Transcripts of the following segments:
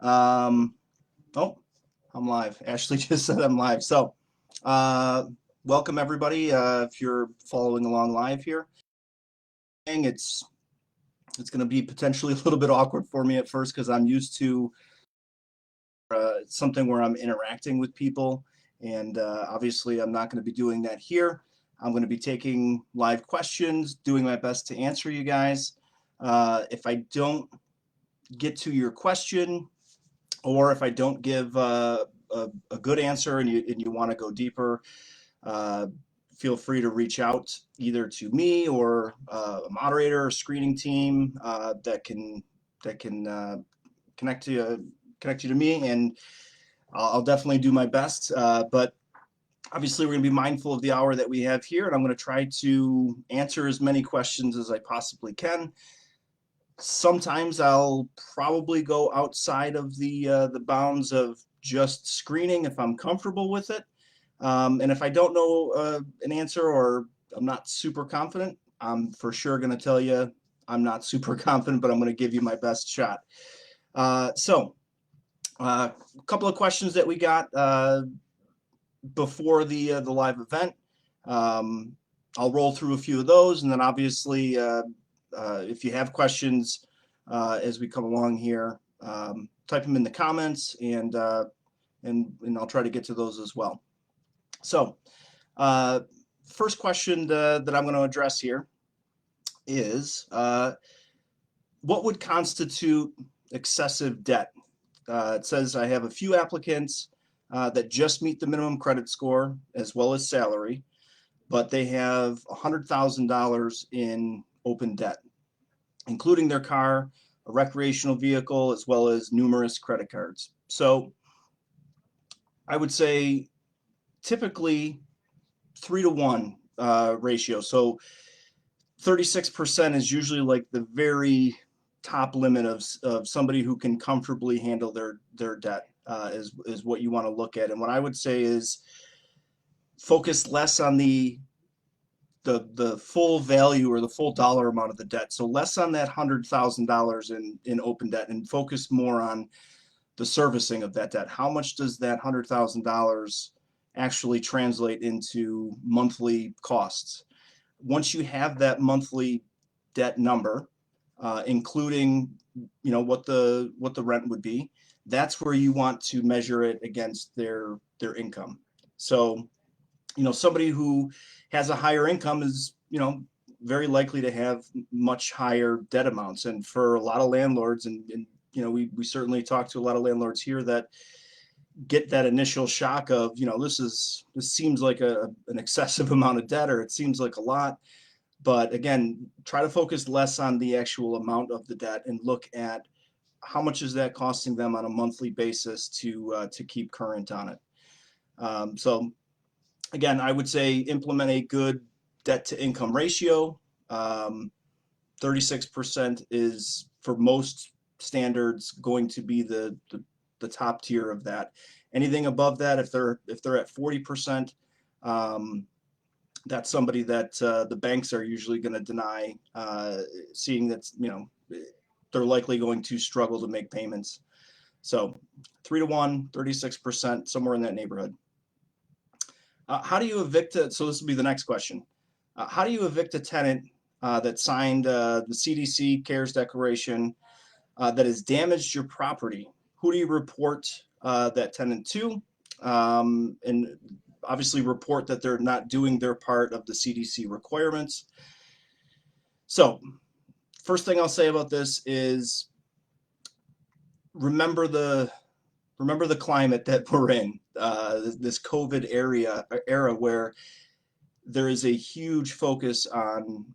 Oh, I'm live. Ashley just said I'm live. So, welcome everybody. If you're following along live here, it's going to be potentially a little bit awkward for me at first because I'm used to something where I'm interacting with people, and obviously I'm not going to be doing that here. I'm going to be taking live questions, doing my best to answer you guys. If I don't get to your question, or if I don't give a good answer and you want to go deeper, uh, feel free to reach out either to me or a moderator or screening team that can connect you to me, and I'll definitely do my best. But obviously, we're going to be mindful of the hour that we have here, and I'm going to try to answer as many questions as I possibly can. Sometimes I'll probably go outside of the bounds of just screening if I'm comfortable with it. And if I don't know an answer or I'm not super confident, I'm for sure going to tell you I'm not super confident, but I'm going to give you my best shot. A couple of questions that we got before the live event. I'll roll through a few of those, and then obviously, if you have questions as we come along here, type them in the comments, and I'll try to get to those as well. So, first question that I'm going to address here is what would constitute excessive debt? It says I have a few applicants that just meet the minimum credit score as well as salary, but they have $100,000 in open debt, including their car, a recreational vehicle, as well as numerous credit cards. So I would say typically 3-to-1 ratio. So 36% is usually like the very top limit of somebody who can comfortably handle their debt is what you want to look at. And what I would say is focus less on the full value or the full dollar amount of the debt. So less on that $100,000 in open debt and focus more on the servicing of that debt. How much does that $100,000 actually translate into monthly costs? Once you have that monthly debt number, including what the rent would be, that's where you want to measure it against their income. So somebody who has a higher income is very likely to have much higher debt amounts. And for a lot of landlords, and we certainly talk to a lot of landlords here that get that initial shock of this seems like an excessive amount of debt, or it seems like a lot. But again, try to focus less on the actual amount of the debt and look at how much is that costing them on a monthly basis to keep current on it. So again, I would say implement a good debt to income ratio. 36% is, for most standards, going to be the top tier of that. Anything above that, if they're at 40%, that's somebody that the banks are usually going to deny, seeing that they're likely going to struggle to make payments. So 3-to-1, 36%, somewhere in that neighborhood. How do you evict it? So this will be the next question. How do you evict a tenant that signed the CDC CARES Declaration that has damaged your property? Who do you report that tenant to? And obviously report that they're not doing their part of the CDC requirements. So first thing I'll say about this is remember the climate that we're in, this COVID era where there is a huge focus on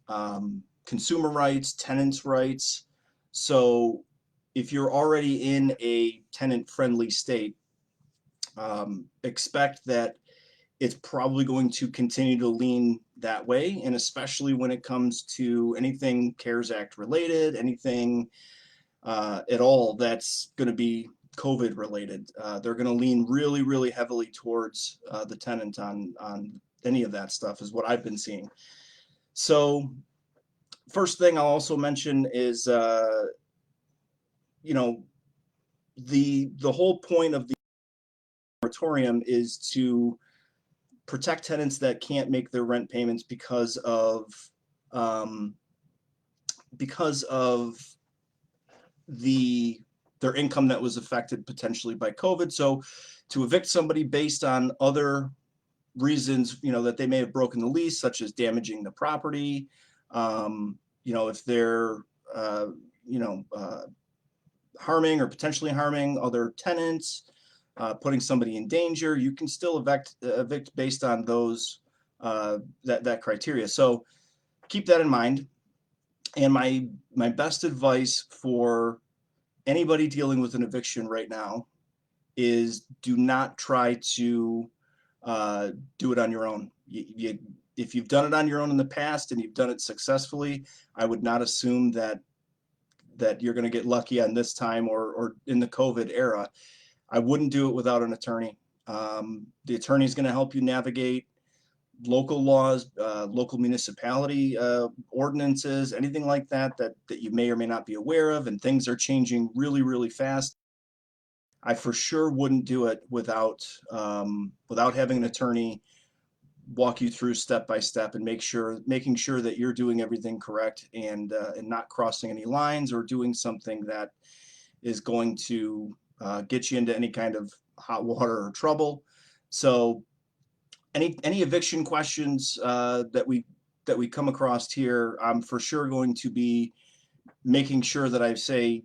consumer rights, tenants' rights. So if you're already in a tenant-friendly state, expect that it's probably going to continue to lean that way, and especially when it comes to anything CARES Act related, anything at all that's going to be COVID related. They're going to lean really, really heavily towards the tenant on any of that stuff, is what I've been seeing. So first thing I'll also mention is, the whole point of the moratorium is to protect tenants that can't make their rent payments um, because of their income that was affected potentially by COVID. So to evict somebody based on other reasons, that they may have broken the lease, such as damaging the property, if they're, uh, you know, uh, harming or potentially harming other tenants, putting somebody in danger, you can still evict based on those that criteria. So keep that in mind. And my best advice for anybody dealing with an eviction right now is do not try to do it on your own. If you've done it on your own in the past and you've done it successfully, I would not assume that you're going to get lucky on this time or in the COVID era. I wouldn't do it without an attorney. The attorney is going to help you navigate local laws, local municipality ordinances, anything like that you may or may not be aware of, and things are changing really, really fast. I for sure wouldn't do it without having an attorney walk you through step by step and making sure that you're doing everything correct and not crossing any lines or doing something that is going to get you into any kind of hot water or trouble. So any eviction questions that we come across here, I'm for sure going to be making sure that I say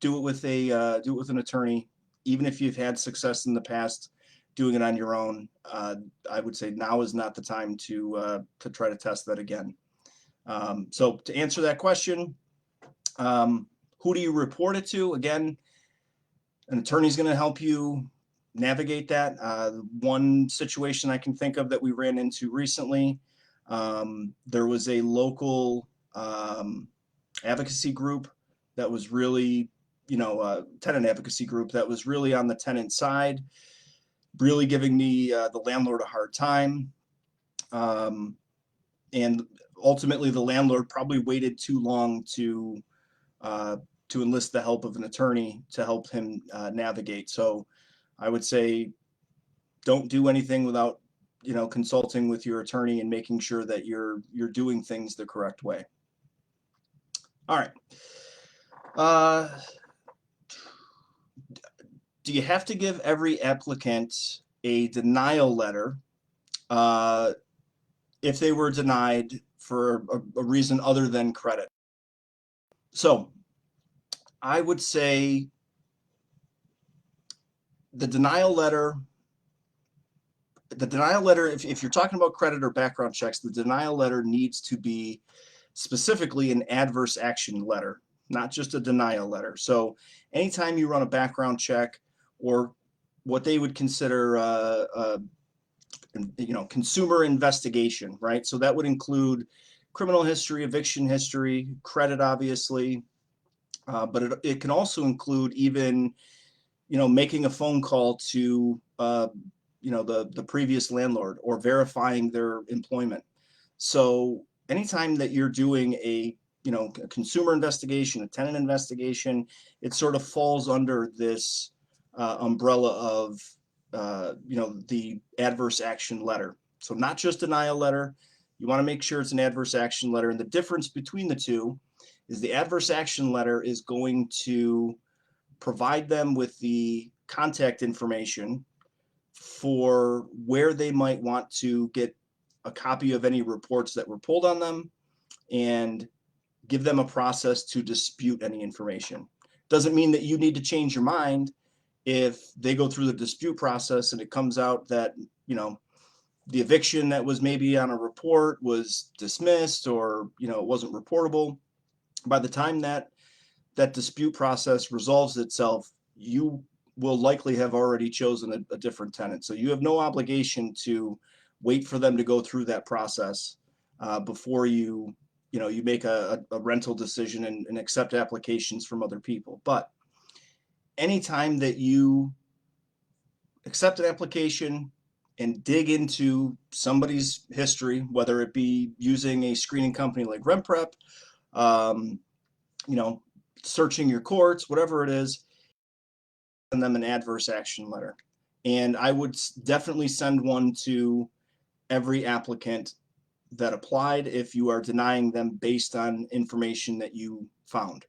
do it with an attorney, even if you've had success in the past doing it on your own. I would say now is not the time to try to test that again. So to answer that question, who do you report it to? Again, an attorney is going to help you navigate that. One situation I can think of that we ran into recently, there was a local advocacy group that was really, tenant advocacy group that was really on the tenant side, really giving the landlord a hard time. And ultimately, the landlord probably waited too long to enlist the help of an attorney to help him navigate. So I would say don't do anything without consulting with your attorney and making sure that you're doing things the correct way. All right. Do you have to give every applicant a denial letter if they were denied for a reason other than credit? So I would say the denial letter, if you're talking about credit or background checks, the denial letter needs to be specifically an adverse action letter, not just a denial letter. So anytime you run a background check or what they would consider consumer investigation, right? So that would include criminal history, eviction history, credit, obviously, but it can also include even making a phone call to the previous landlord or verifying their employment. So anytime that you're doing a consumer investigation, a tenant investigation, it sort of falls under this umbrella of the adverse action letter. So not just denial letter. You want to make sure it's an adverse action letter. And the difference between the two is the adverse action letter is going to provide them with the contact information for where they might want to get a copy of any reports that were pulled on them and give them a process to dispute any information. Doesn't mean that you need to change your mind if they go through the dispute process and it comes out that the eviction that was maybe on a report was dismissed or it wasn't reportable. By the time that dispute process resolves itself, you will likely have already chosen a different tenant. So you have no obligation to wait for them to go through that process before you make a rental decision and accept applications from other people. But anytime that you accept an application and dig into somebody's history, whether it be using a screening company like RentPrep, searching your courts, whatever it is, them an adverse action letter. And I would definitely send one to every applicant that applied if you are denying them based on information that you found.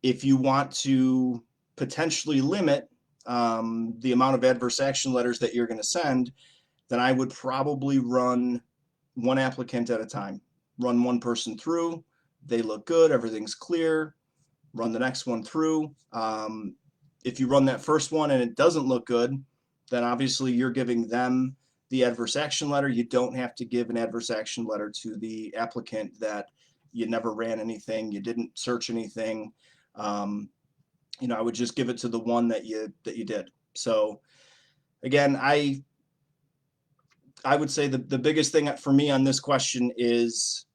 If you want to potentially limit the amount of adverse action letters that you're going to send, then I would probably run one applicant at a time. Run one person through, they look good, everything's clear, run the next one through. If you run that first one and it doesn't look good, then obviously you're giving them the adverse action letter. You don't have to give an adverse action letter to the applicant that you never ran anything, you didn't search anything. You know, I would just give it to the one that you did. So again, I would say the biggest thing for me on this question is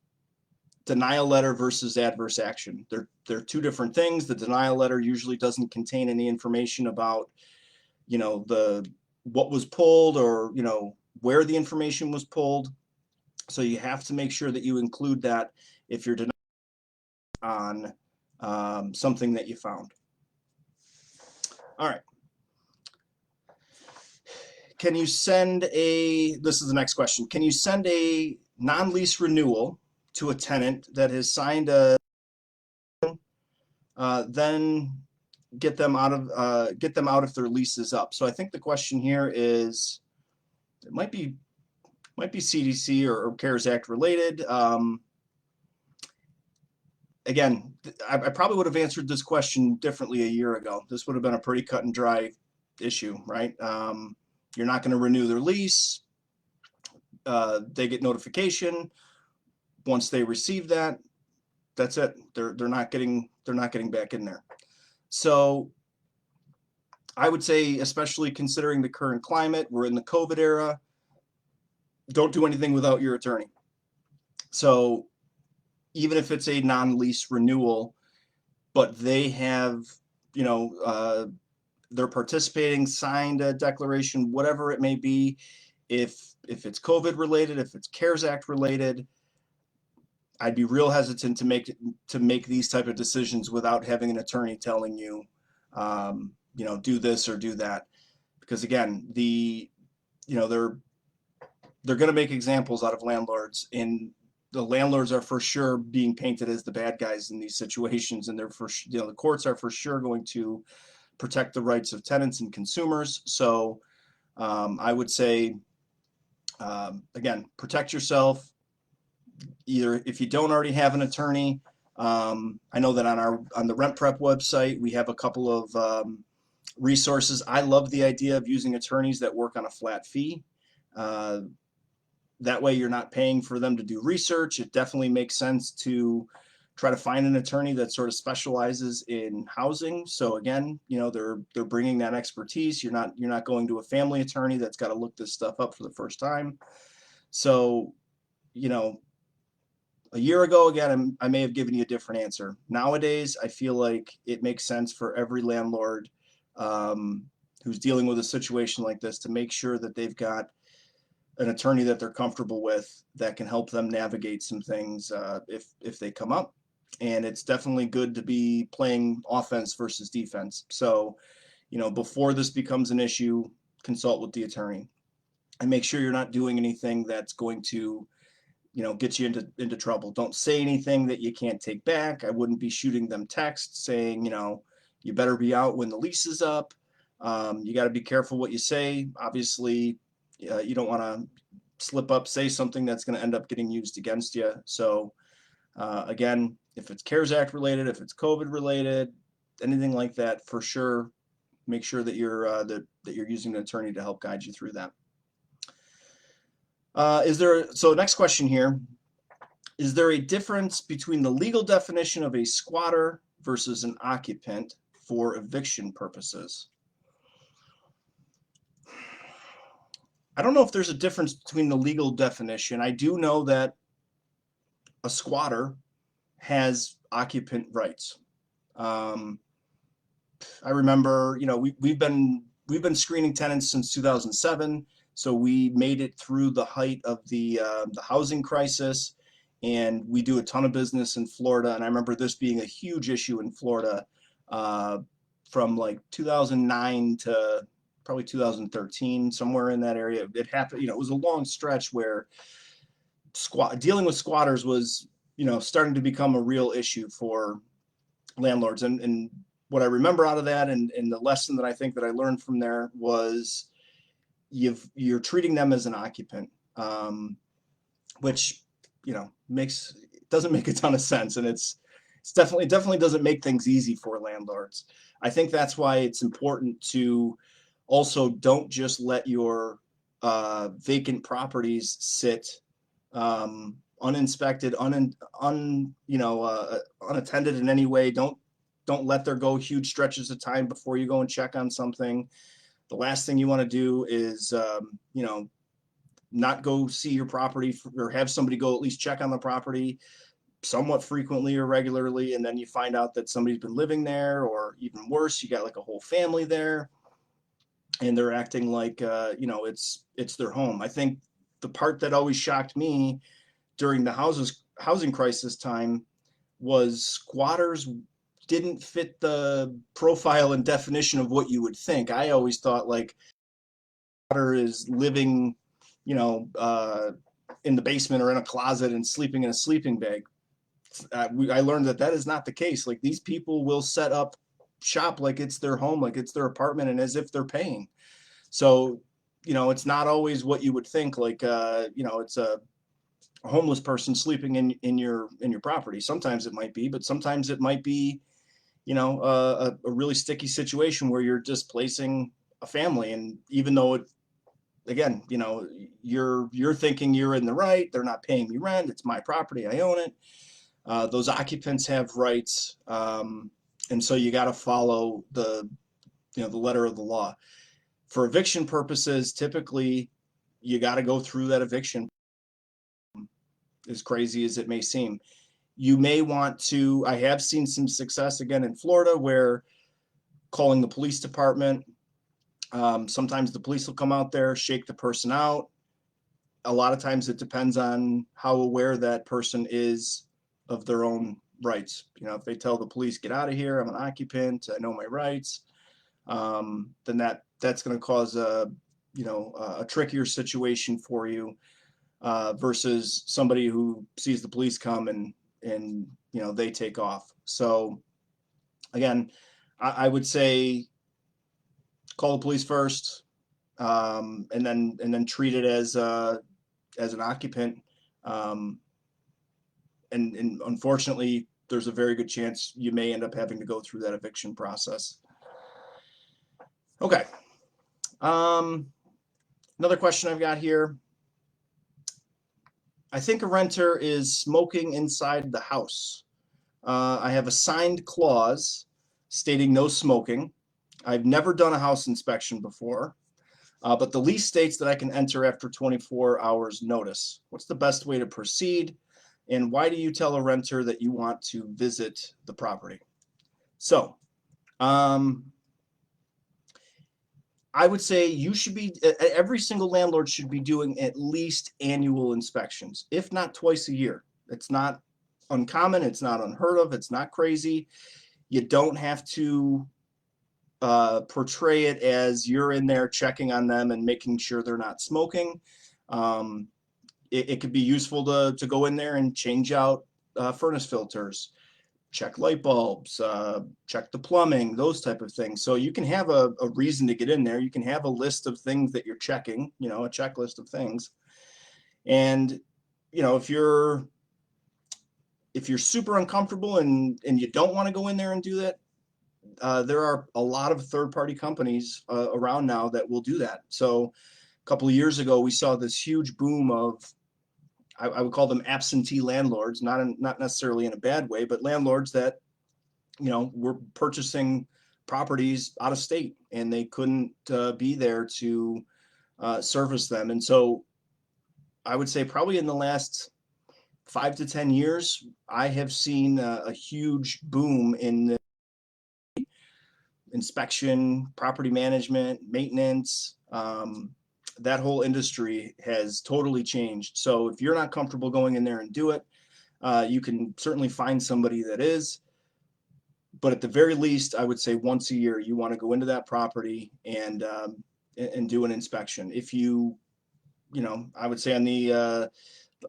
denial letter versus adverse action. They're two different things. The denial letter usually doesn't contain any information about, you know, what was pulled or, you know, where the information was pulled. So you have to make sure that you include that if you're denying on something that you found. All right. Can you send this is the next question. Can you send a non-lease renewal to a tenant that has signed then get them out if their lease is up? So I think the question here is, it might be CDC or CARES Act related. Again, I probably would have answered this question differently a year ago. This would have been a pretty cut and dry issue, right? You're not going to renew their lease. They get notification. Once they receive that, that's it. They're not getting back in there. So I would say, especially considering the current climate, we're in the COVID era, don't do anything without your attorney. So even if it's a non-lease renewal, but they have, you know, they're participating, signed a declaration, whatever it may be, if it's COVID related, if it's CARES Act related, I'd be real hesitant to make these type of decisions without having an attorney telling you, you know, do this or do that, because again, you know, they're going to make examples out of landlords, and the landlords are for sure being painted as the bad guys in these situations, and they're you know, the courts are for sure going to protect the rights of tenants and consumers. So I would say, again, protect yourself. Either if you don't already have an attorney, I know that on the RentPrep website we have a couple of resources. I love the idea of using attorneys that work on a flat fee. That way you're not paying for them to do research. It definitely makes sense to try to find an attorney that sort of specializes in housing. So again, you know, they're bringing that expertise. You're not going to a family attorney that's got to look this stuff up for the first time. So, you know, a year ago, again, I may have given you a different answer. Nowadays, I feel like it makes sense for every landlord who's dealing with a situation like this to make sure that they've got an attorney that they're comfortable with that can help them navigate some things if they come up. And it's definitely good to be playing offense versus defense. So, you know, before this becomes an issue, consult with the attorney and make sure you're not doing anything that's going to, you know, get you into trouble. Don't say anything that you can't take back. I wouldn't be shooting them texts saying, you know, you better be out when the lease is up. You got to be careful what you say. Obviously, you don't want to slip up, say something that's going to end up getting used against you. So again, if it's CARES Act related, if it's COVID related, anything like that, for sure, make sure that you're using an attorney to help guide you through that. So next question here, is there a difference between the legal definition of a squatter versus an occupant for eviction purposes? I don't know if there's a difference between the legal definition. I do know that a squatter has occupant rights. I remember, you know, we've been screening tenants since 2007. So we made it through the height of the housing crisis, and we do a ton of business in Florida. And I remember this being a huge issue in Florida from like 2009 to probably 2013, somewhere in that area. It happened, it was a long stretch where dealing with squatters was, starting to become a real issue for landlords. And what I remember out of that, and the lesson that I think that I learned from there was you're treating them as an occupant, which, doesn't make a ton of sense. And it's definitely doesn't make things easy for landlords. I think that's why it's important to also don't just let your vacant properties sit uninspected, unattended in any way. Don't let there go huge stretches of time before you go and check on something. The last thing you want to do is, not go see your property or have somebody go at least check on the property somewhat frequently or regularly, and then you find out that somebody's been living there, or even worse, you got like a whole family there, and they're acting like it's their home. I think the part that always shocked me during the housing crisis time was squatters didn't fit the profile and definition of what you would think. I always thought like squatter is living, in the basement or in a closet and sleeping in a sleeping bag. I learned that is not the case. Like, these people will set up shop like it's their home, like it's their apartment, and as if they're paying. So, it's not always what you would think. Like, it's a homeless person sleeping in your property. Sometimes it might be, but sometimes it might be, a really sticky situation where you're displacing a family. And even though again, you're thinking you're in the right, they're not paying me rent, it's my property, I own it. Those occupants have rights, and so you got to follow the letter of the law. For eviction purposes, typically you got to go through that eviction, as crazy as it may seem. You may want to, I have seen some success again in Florida where calling the police department, sometimes the police will come out there, shake the person out. A lot of times it depends on how aware that person is of their own rights. If they tell the police, get out of here, I'm an occupant, I know my rights, then that's going to cause a trickier situation for you, versus somebody who sees the police come and they take off. So again, I would say call the police first, and then treat it as an occupant. And unfortunately, there's a very good chance you may end up having to go through that eviction process. Okay. Another question I've got here. I think a renter is smoking inside the house. I have a signed clause stating no smoking. I've never done a house inspection before, but the lease states that I can enter after 24 hours notice. What's the best way to proceed? And why do you tell a renter that you want to visit the property? So, I would say every single landlord should be doing at least annual inspections, if not twice a year. It's not uncommon. It's not unheard of. It's not crazy. You don't have to portray it as you're in there checking on them and making sure they're not smoking. It could be useful to go in there and change out furnace filters, check light bulbs, check the plumbing, those type of things. So you can have a reason to get in there. You can have a list of things that you're checking, a checklist of things. And, if you're super uncomfortable and you don't want to go in there and do that, there are a lot of third-party companies around now that will do that. So a couple of years ago, we saw this huge boom of, I would call them absentee landlords, not necessarily in a bad way, but landlords that, were purchasing properties out of state and they couldn't be there to service them. And so I would say probably in the last 5 to 10 years, I have seen a huge boom in the inspection, property management, maintenance. That whole industry has totally changed. So if you're not comfortable going in there and do it, you can certainly find somebody that is. But at the very least, I would say once a year, you want to go into that property and do an inspection. If you, I would say on the a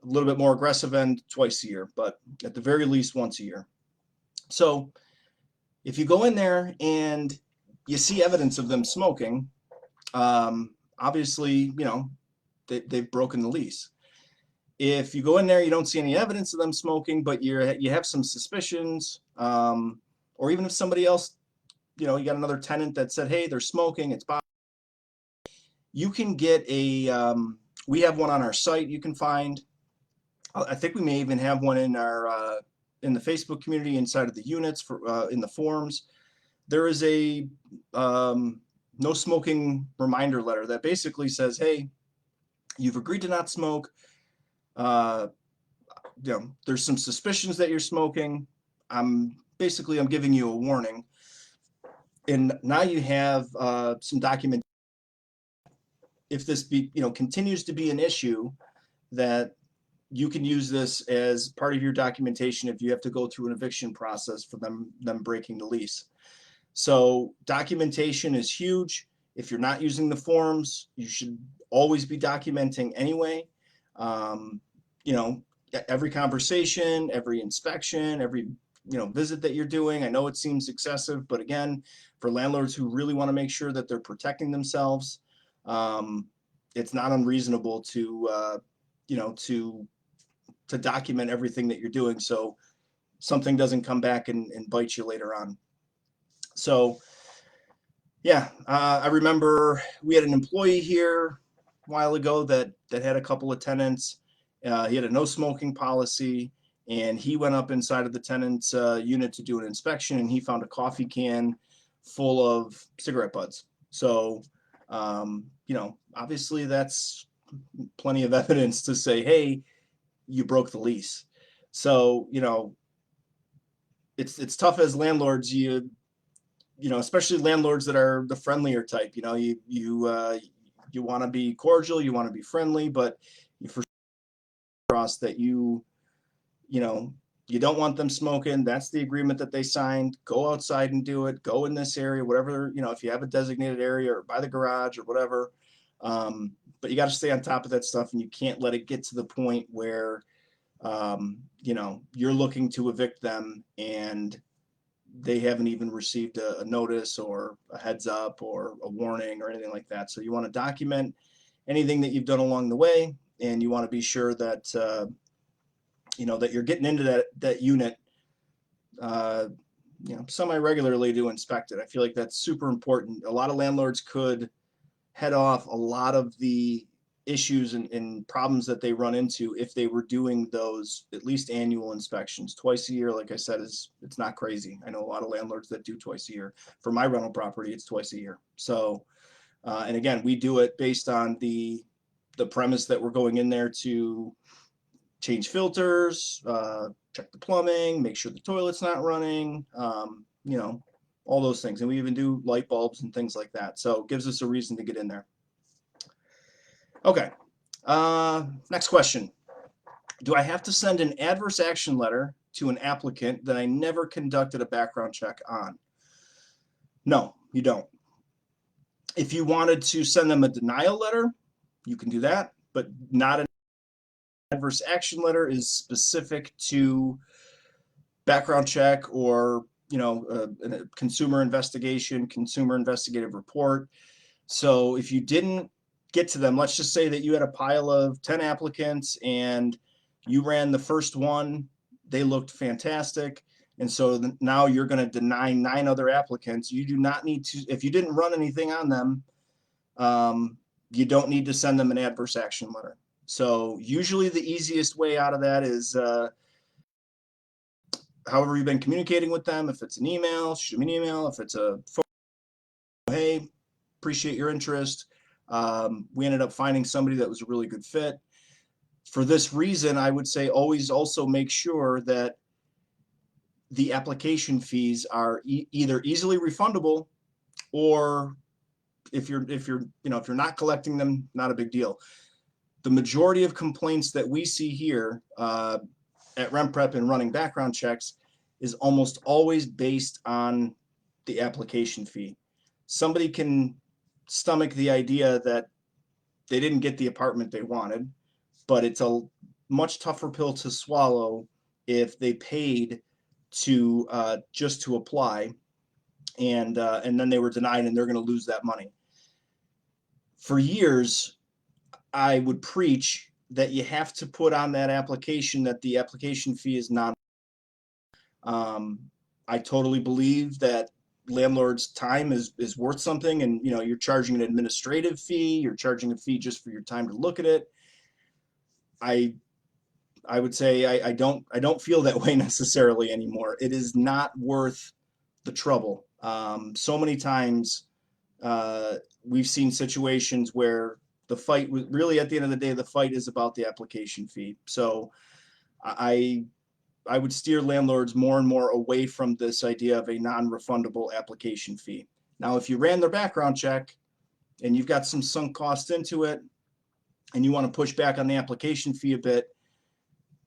little bit more aggressive end, twice a year, but at the very least once a year. So if you go in there and you see evidence of them smoking, obviously, they've broken the lease. If you go in there, you don't see any evidence of them smoking, but you have some suspicions, or even if somebody else, you got another tenant that said, hey, they're smoking, it's bothering. You can get we have one on our site you can find. I think we may even have one in our in the Facebook community inside of the units for in the forums. There is a no smoking reminder letter that basically says, hey, you've agreed to not smoke. There's some suspicions that you're smoking. I'm giving you a warning. And now you have some document. If this continues to be an issue, that you can use this as part of your documentation if you have to go through an eviction process for them breaking the lease. So documentation is huge. If you're not using the forms, you should always be documenting anyway. Every conversation, every inspection, every visit that you're doing. I know it seems excessive, but again, for landlords who really want to make sure that they're protecting themselves, it's not unreasonable to document everything that you're doing, so something doesn't come back and bite you later on. So yeah, I remember we had an employee here a while ago that had a couple of tenants. He had a no smoking policy, and he went up inside of the tenant's unit to do an inspection, and he found a coffee can full of cigarette butts. So obviously that's plenty of evidence to say, hey, you broke the lease. So it's tough as landlords. Especially landlords that are the friendlier type. You want to be cordial, you want to be friendly, but you for across that you don't want them smoking. That's the agreement that they signed. Go outside and do it. Go in this area, whatever, if you have a designated area or by the garage or whatever. But you got to stay on top of that stuff, and you can't let it get to the point where you're looking to evict them and they haven't even received a notice or a heads up or a warning or anything like that. So you want to document anything that you've done along the way, and you want to be sure that that you're getting into that unit semi-regularly to inspect it. I feel like that's super important. A lot of landlords could head off a lot of the issues and problems that they run into if they were doing those at least annual inspections. Twice a year, like I said, it's not crazy. I know a lot of landlords that do twice a year. For my rental property, it's twice a year. So and again, we do it based on the premise that we're going in there to change filters, check the plumbing, make sure the toilet's not running, all those things. And we even do light bulbs and things like that. So it gives us a reason to get in there. Okay, next question. Do I have to send an adverse action letter to an applicant that I never conducted a background check on? No, you don't. If you wanted to send them a denial letter, you can do that, but not an adverse action letter is specific to background check or a consumer investigation, consumer investigative report. So if you didn't get to them, let's just say that you had a pile of 10 applicants and you ran the first one, they looked fantastic, and so now you're going to deny 9 other applicants. You do not need to, if you didn't run anything on them, you don't need to send them an adverse action letter. So usually the easiest way out of that is however you've been communicating with them. If it's an email, shoot them an email. If it's a phone, hey, appreciate your interest. We ended up finding somebody that was a really good fit. For this reason, I would say always also make sure that the application fees are either easily refundable, or if you're not collecting them, not a big deal. The majority of complaints that we see here at RentPrep and running background checks is almost always based on the application fee. Somebody can stomach the idea that they didn't get the apartment they wanted, but it's a much tougher pill to swallow if they paid to just to apply, and then they were denied, and they're going to lose that money. For years, I would preach that you have to put on that application that the application fee is not. I totally believe that landlord's time is worth something, and you're charging an administrative fee, you're charging a fee just for your time to look at it. I would say I don't feel that way necessarily anymore. It is not worth the trouble. So many times we've seen situations where the fight was really, at the end of the day, the fight is about the application fee. So I would steer landlords more and more away from this idea of a non-refundable application fee. Now, if you ran their background check and you've got some sunk cost into it and you want to push back on the application fee a bit,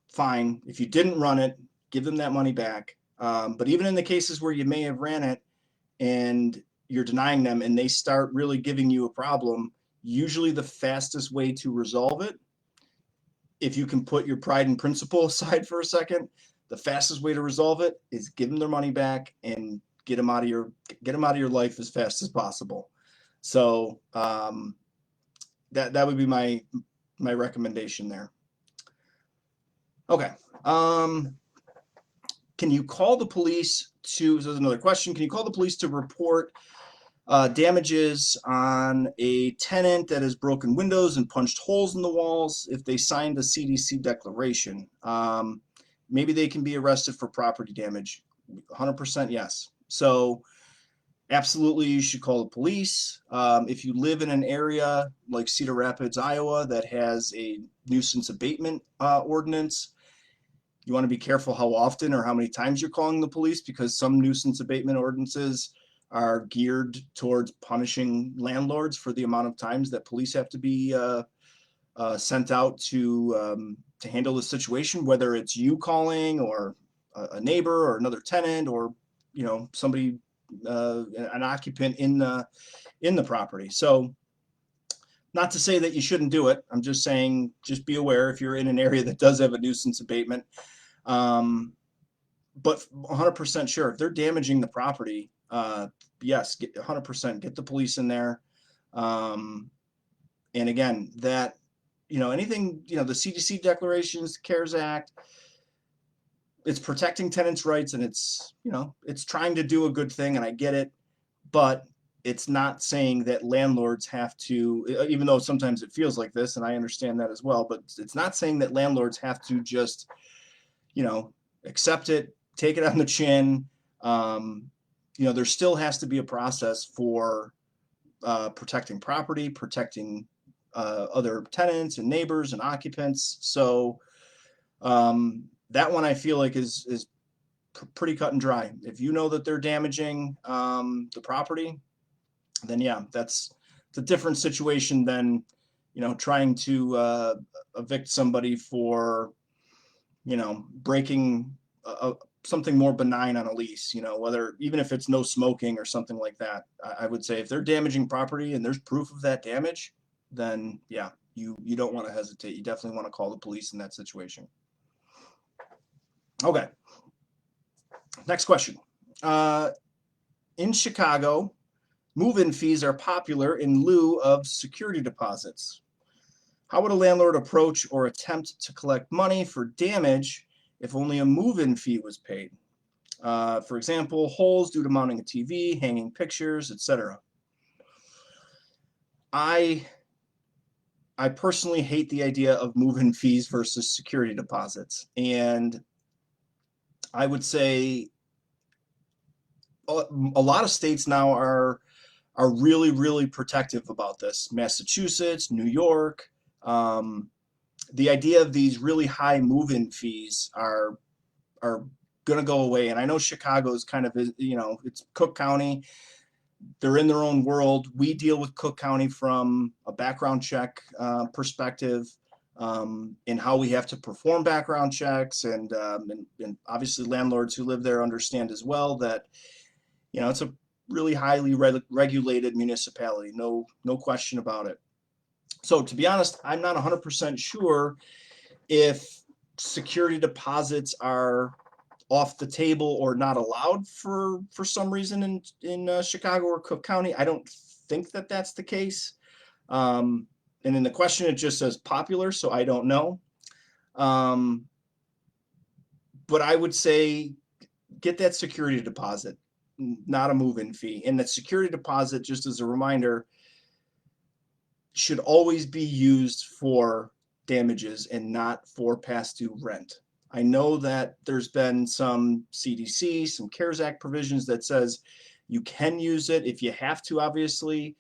fine. If you didn't run it, give them that money back. But even in the cases where you may have ran it and you're denying them and they start really giving you a problem, usually the fastest way to resolve it, if you can put your pride and principle aside for a second, the fastest way to resolve it is give them their money back and get them out of your life as fast as possible. So that would be my recommendation there. Okay. Can you call the police to? So there's another question. Can you call the police to report damages on a tenant that has broken windows and punched holes in the walls if they signed a CDC declaration? Maybe they can be arrested for property damage. 100% yes. So absolutely, you should call the police. If you live in an area like Cedar Rapids, Iowa, that has a nuisance abatement ordinance, you want to be careful how often or how many times you're calling the police, because some nuisance abatement ordinances are geared towards punishing landlords for the amount of times that police have to be sent out to handle the situation, whether it's you calling or a neighbor or another tenant or somebody, an occupant in the property. So not to say that you shouldn't do it. I'm just saying, just be aware if you're in an area that does have a nuisance abatement. But 100% sure, if they're damaging the property, yes, 100% get the police in there. And again, that, anything, the CDC Declarations, CARES Act, it's protecting tenants' rights, and it's trying to do a good thing, and I get it, but it's not saying that landlords have to, even though sometimes it feels like this, and I understand that as well, but it's not saying that landlords have to just, accept it, take it on the chin. There still has to be a process for protecting property, protecting other tenants and neighbors and occupants. So that one I feel like is pretty cut and dry. If you know that they're damaging the property, then yeah, it's a different situation than trying to evict somebody for breaking something more benign on a lease, whether, even if it's no smoking or something like that. I would say if they're damaging property and there's proof of that damage, then yeah, you don't want to hesitate. You definitely want to call the police in that situation. Okay. Next question. In Chicago, move-in fees are popular in lieu of security deposits. How would a landlord approach or attempt to collect money for damage if only a move-in fee was paid? For example, holes due to mounting a TV, hanging pictures, etc. I personally hate the idea of move-in fees versus security deposits, and I would say a lot of states now are really, really protective about this. Massachusetts, New York. The idea of these really high move-in fees are going to go away. And I know Chicago's kind of, it's Cook County. They're in their own world. We deal with Cook County from a background check perspective. in how we have to perform background checks, and obviously landlords who live there understand as well that, you know, it's a really highly regulated municipality, no question about it. So to be honest, I'm not 100% sure if security deposits are off the table or not allowed for some reason in Chicago or Cook County. I don't think that that's the case. And in the question, it just says popular, so I don't know. But I would say get that security deposit, not a move-in fee. And that security deposit, just as a reminder, should always be used for damages and not for past due rent. I know that there's been some CDC, some CARES Act provisions that says you can use it if you have to, obviously.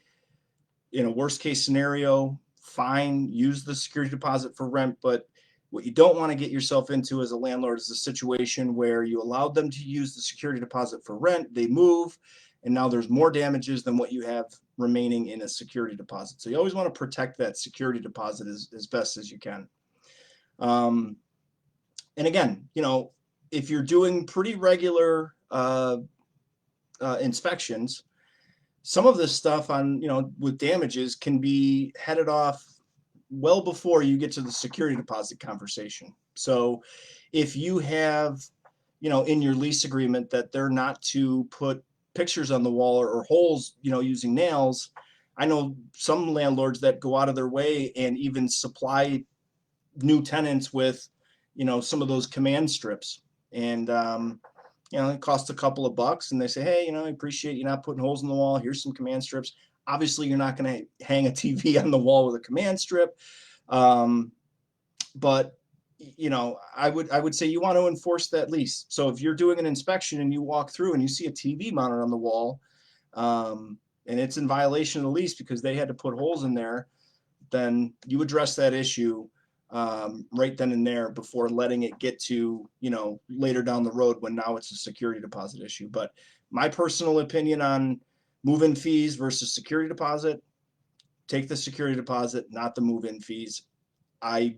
In a worst case scenario, fine, use the security deposit for rent. But what you don't want to get yourself into as a landlord is a situation where you allowed them to use the security deposit for rent, they move, and now there's more damages than what you have remaining in a security deposit. So you always want to protect that security deposit as best as you can. And again, you know, if you're doing pretty regular inspections, some of this stuff on, you know, with damages can be headed off well before you get to the security deposit conversation. So if you have, you know, in your lease agreement that they're not to put pictures on the wall or holes, you know, using nails, I know some landlords that go out of their way and even supply new tenants with, you know, some of those command strips. And, you know, it costs a couple of bucks, and they say, hey, you know, I appreciate you not putting holes in the wall. Here's some command strips. Obviously, you're not going to hang a TV on the wall with a command strip. But, you know, I would say you want to enforce that lease. So if you're doing an inspection and you walk through and you see a TV mounted on the wall, and it's in violation of the lease because they had to put holes in there, then you address that issue right then and there before letting it get to, you know, later down the road when now it's a security deposit issue. But my personal opinion on move-in fees versus security deposit, take the security deposit, not the move-in fees. I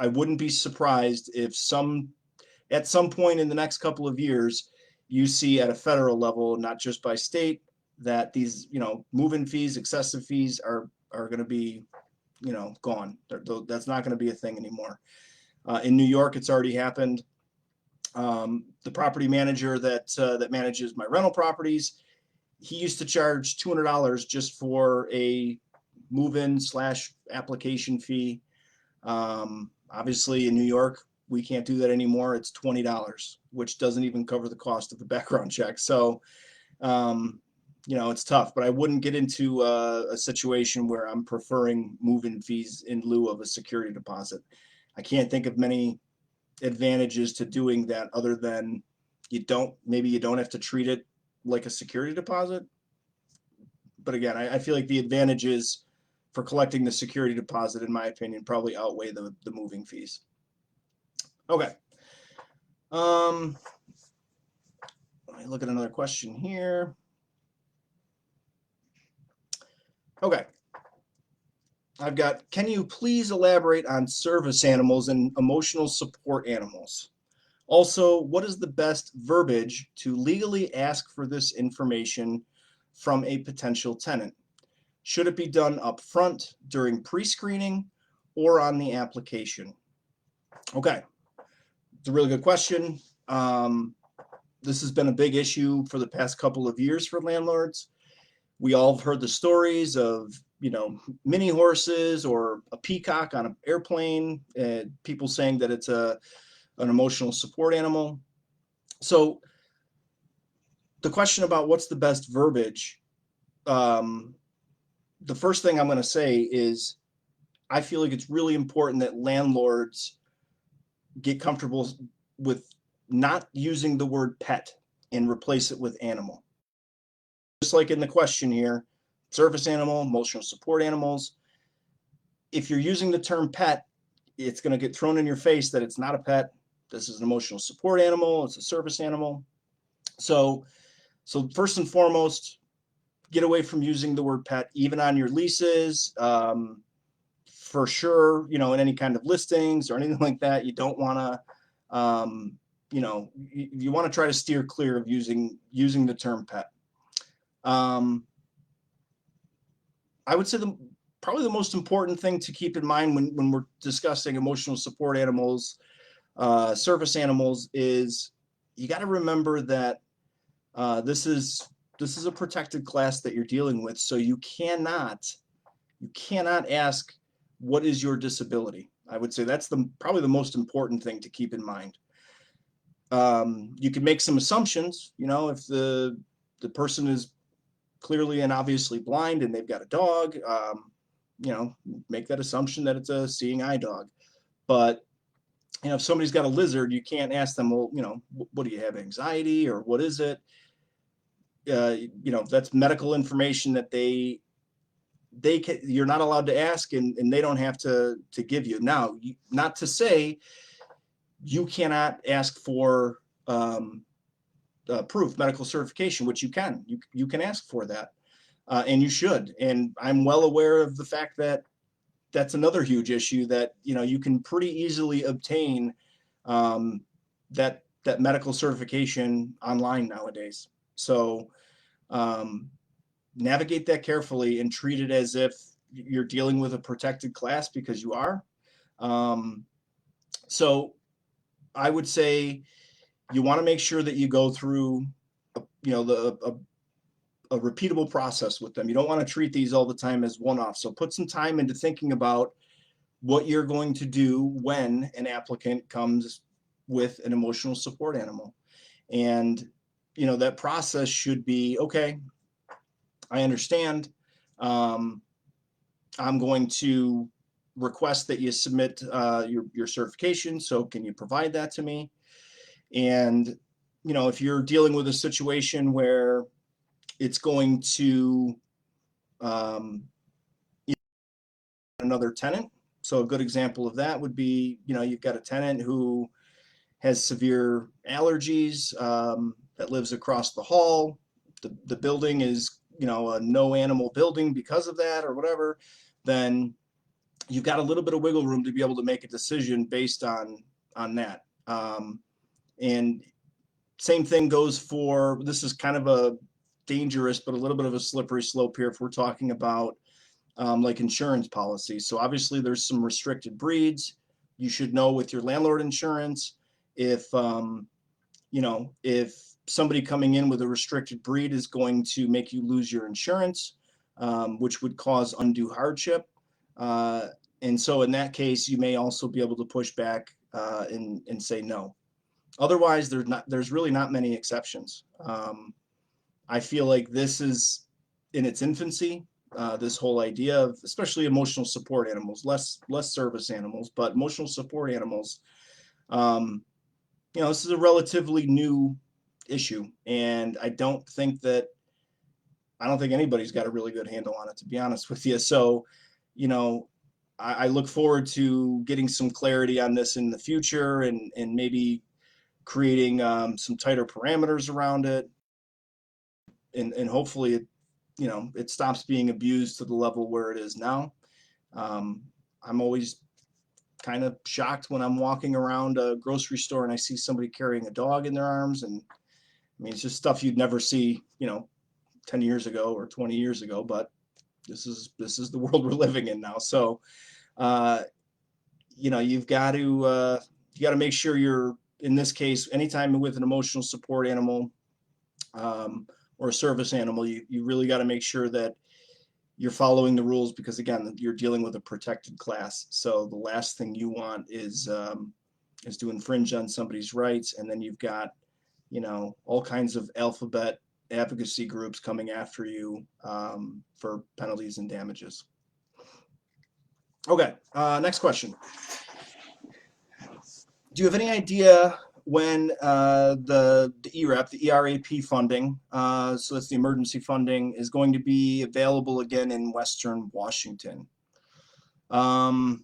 wouldn't be surprised if at some point in the next couple of years, you see at a federal level, not just by state, that these, you know, move-in fees, excessive fees are going to be, you know, gone. That's not going to be a thing anymore. In New York, it's already happened. The property manager that manages my rental properties, he used to charge $200 just for a move-in / application fee. Obviously, in New York, we can't do that anymore. It's $20, which doesn't even cover the cost of the background check. So, you know, it's tough, but I wouldn't get into a situation where I'm preferring move-in fees in lieu of a security deposit. I can't think of many advantages to doing that other than maybe you don't have to treat it like a security deposit. But again, I feel like the advantages for collecting the security deposit, in my opinion, probably outweigh the moving fees. Okay. Let me look at another question here. Okay. I've got, can you please elaborate on service animals and emotional support animals? Also, what is the best verbiage to legally ask for this information from a potential tenant? Should it be done up front during pre-screening or on the application? Okay, it's a really good question. This has been a big issue for the past couple of years for landlords. We all have heard the stories of, you know, mini horses or a peacock on an airplane, people saying that it's an emotional support animal. So the question about what's the best verbiage, the first thing I'm going to say is I feel like it's really important that landlords get comfortable with not using the word pet and replace it with animal. Just like in the question here, service animal, emotional support animals. If you're using the term pet, it's going to get thrown in your face that it's not a pet. This is an emotional support animal. It's a service animal. So first and foremost, get away from using the word pet, even on your leases. for sure, in any kind of listings or anything like that, you don't want to, you want to try to steer clear of using the term pet. I would say probably the most important thing to keep in mind when we're discussing emotional support animals, service animals, is you got to remember that this is a protected class that you're dealing with. So you cannot ask, what is your disability? I would say that's probably the most important thing to keep in mind. You can make some assumptions, if the person is clearly and obviously blind and they've got a dog, make that assumption that it's a seeing eye dog. But if somebody's got a lizard, you can't ask them, well, what do you have, anxiety, or what is it? That's medical information that you're not allowed to ask, and they don't have to give you. Now, not to say you cannot ask for proof, medical certification, which you can ask for that, and you should. And I'm well aware of the fact that that's another huge issue, that you can pretty easily obtain that medical certification online nowadays. So navigate that carefully and treat it as if you're dealing with a protected class, because you are. So I would say you want to make sure that you go through a repeatable process with them. You don't want to treat these all the time as one-off. So put some time into thinking about what you're going to do when an applicant comes with an emotional support animal. And that process should be, okay, I understand. I'm going to request that you submit your certification. So can you provide that to me? And, if you're dealing with a situation where it's going to another tenant. So a good example of that would be, you've got a tenant who has severe allergies, that lives across the hall. The building is, a no animal building because of that, or whatever. Then you've got a little bit of wiggle room to be able to make a decision based on that. And same thing goes for, this is kind of a dangerous, but a little bit of a slippery slope here if we're talking about like insurance policies. So obviously there's some restricted breeds. You should know with your landlord insurance, if if somebody coming in with a restricted breed is going to make you lose your insurance, which would cause undue hardship. And so in that case, you may also be able to push back and say no. Otherwise, there's really not many exceptions. I feel like this is in its infancy, this whole idea of, especially emotional support animals, less service animals, but emotional support animals. This is a relatively new issue, and I don't think anybody's got a really good handle on it, to be honest with you. So, I look forward to getting some clarity on this in the future, and maybe creating some tighter parameters around it, and hopefully it stops being abused to the level where it is now. I'm always kind of shocked when I'm walking around a grocery store and I see somebody carrying a dog in their arms, and I mean, it's just stuff you'd never see 10 years ago or 20 years ago, but this is the world we're living in now. So you've got to make sure you're, in this case, anytime with an emotional support animal or a service animal, you really got to make sure that you're following the rules, because again, you're dealing with a protected class. So the last thing you want is to infringe on somebody's rights, and then you've got all kinds of alphabet advocacy groups coming after you for penalties and damages. Okay, next question. Do you have any idea when the ERAP, the ERAP funding, so that's the emergency funding, is going to be available again in Western Washington? I